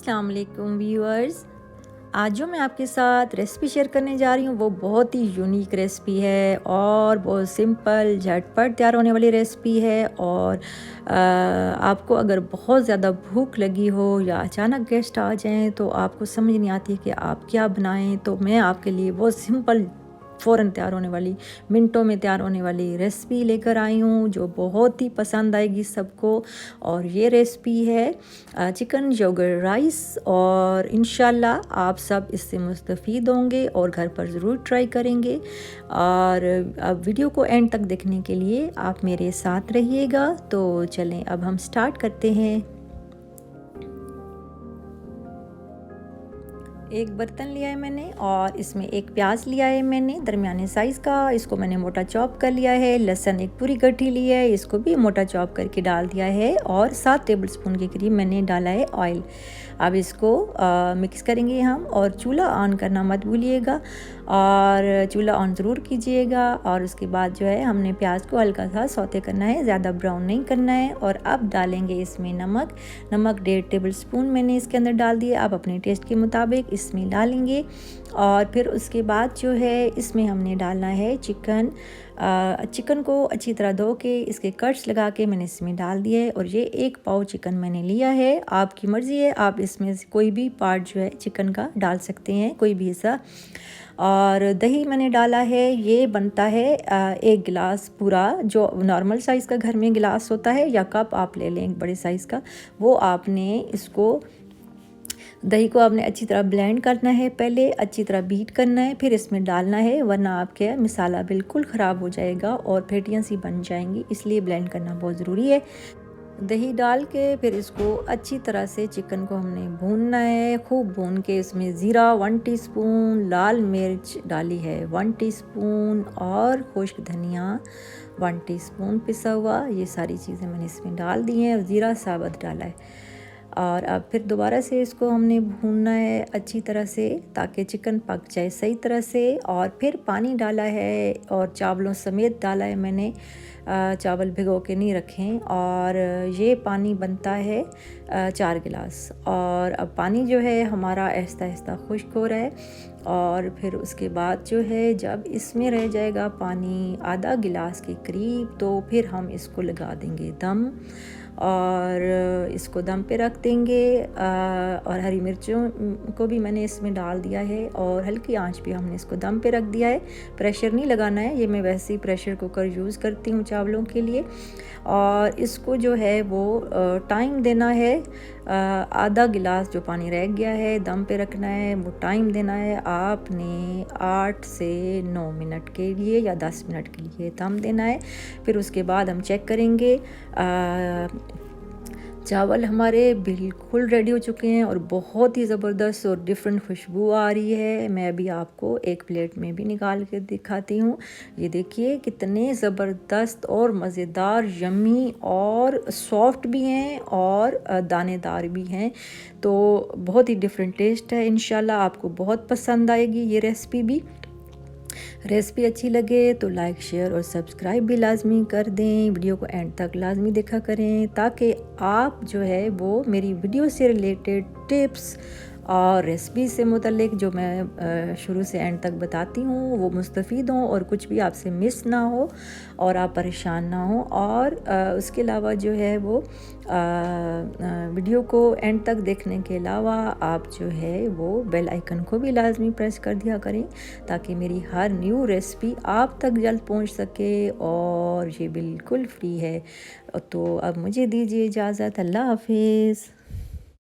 अस्सलाम वालेकुम व्यूअर्स। आज जो मैं आपके साथ रेसिपी शेयर करने जा रही हूँ वो बहुत ही यूनिक रेसिपी है और बहुत सिंपल झटपट तैयार होने वाली रेसिपी है। और आपको अगर बहुत ज़्यादा भूख लगी हो या अचानक गेस्ट आ जाएं तो आपको समझ नहीं आती कि आप क्या बनाएं, तो मैं आपके लिए बहुत सिंपल फ़ौरन तैयार होने वाली, मिनटों में तैयार होने वाली रेसिपी लेकर आई हूँ जो बहुत ही पसंद आएगी सबको। और ये रेसिपी है चिकन योगर्ट राइस, और इंशाल्लाह आप सब इससे मुस्तफ़ीद होंगे और घर पर ज़रूर ट्राई करेंगे। और अब वीडियो को एंड तक देखने के लिए आप मेरे साथ रहिएगा। तो चलें अब हम स्टार्ट करते हैं। एक बर्तन लिया है मैंने और इसमें एक प्याज लिया है मैंने दरमियाने साइज़ का, इसको मैंने मोटा चॉप कर लिया है। लहसुन एक पूरी गड्ढी लिया है, इसको भी मोटा चॉप करके डाल दिया है। और 7 टेबलस्पून के करीब मैंने डाला है ऑयल। अब इसको मिक्स करेंगे हम, और चूल्हा ऑन करना मत भूलिएगा, और चूल्हा ऑन ज़रूर कीजिएगा। और उसके बाद जो है हमने प्याज को हल्का सा सौते करना है, ज़्यादा ब्राउन नहीं करना है। और अब डालेंगे इसमें नमक 1.5 टेबलस्पून मैंने इसके अंदर डाल दिया। आप अपने टेस्ट के मुताबिक इसमें डालेंगे। और फिर उसके बाद जो है इसमें हमने डालना है चिकन। चिकन को अच्छी तरह धो के इसके कट्स लगा के मैंने इसमें डाल दिया है। और ये 1 पाव चिकन मैंने लिया है, आपकी मर्ज़ी है, आप इसमें से कोई भी पार्ट जो है चिकन का डाल सकते हैं, कोई भी हिस्सा। और दही मैंने डाला है, ये बनता है 1 गिलास पूरा, जो नॉर्मल साइज़ का घर में गिलास होता है या कप आप ले लें बड़े साइज़ का, वो आपने इसको दही को आपने अच्छी तरह ब्लेंड करना है, पहले अच्छी तरह बीट करना है, फिर इसमें डालना है, वरना आपके मसाला बिल्कुल ख़राब हो जाएगा और फेटियाँ सी बन जाएंगी, इसलिए ब्लेंड करना बहुत ज़रूरी है। दही डाल के फिर इसको अच्छी तरह से चिकन को हमने भूनना है, खूब भून के इसमें ज़ीरा 1 टीस्पून, लाल मिर्च डाली है 1 टीस्पून, और खुश्क धनिया 1 टीस्पून पिसा हुआ, ये सारी चीज़ें मैंने इसमें डाल दी हैं, और ज़ीरा साबुत डाला है। और अब फिर दोबारा से इसको हमने भूनना है अच्छी तरह से, ताकि चिकन पक जाए सही तरह से। और फिर पानी डाला है और चावलों समेत डाला है मैंने, चावल भिगो के नहीं रखें। और ये पानी बनता है 4 गिलास। और अब पानी जो है हमारा आहिस्ता आहिस्ता खुश्क हो रहा है। और फिर उसके बाद जो है जब इसमें रह जाएगा पानी आधा गिलास के करीब, तो फिर हम इसको लगा देंगे दम, और इसको दम पे रख देंगे। और हरी मिर्चों को भी मैंने इसमें डाल दिया है, और हल्की आंच पे हमने इसको दम पे रख दिया है। प्रेशर नहीं लगाना है, ये मैं वैसे ही प्रेशर कुकर यूज़ करती हूँ चावलों के लिए। और इसको जो है वो टाइम देना है, आधा गिलास जो पानी रह गया है दम पे रखना है, वो टाइम देना है आपने 8 से 9 मिनट के लिए या 10 मिनट के लिए दम देना है। फिर उसके बाद हम चेक करेंगे। चावल हमारे बिल्कुल रेडी हो चुके हैं और बहुत ही ज़बरदस्त और डिफरेंट खुशबू आ रही है। मैं अभी आपको एक प्लेट में भी निकाल के दिखाती हूँ। ये देखिए कितने ज़बरदस्त और मज़ेदार, यम्मी और सॉफ्ट भी हैं और दानेदार भी हैं। तो बहुत ही डिफरेंट टेस्ट है। इंशाल्लाह आपको बहुत पसंद आएगी ये रेसिपी भी। रेसिपी अच्छी लगे तो लाइक, शेयर और सब्सक्राइब भी लाजमी कर दें। वीडियो को एंड तक लाजमी देखा करें, ताकि आप जो है वो मेरी वीडियो से रिलेटेड टिप्स और रेसिपी से मुतल्लिक जो मैं शुरू से एंड तक बताती हूँ वो मुस्तफ़ीद हों, और कुछ भी आपसे मिस ना हो और आप परेशान ना हो। और उसके अलावा जो है वो वीडियो को एंड तक देखने के अलावा आप जो है वो बेल आइकन को भी लाजमी प्रेस कर दिया करें, ताकि मेरी हर न्यू रेसिपी आप तक जल्द पहुंच सके। और ये बिल्कुल फ्री है। तो अब मुझे दीजिए इजाज़त। अल्लाह हाफिज़।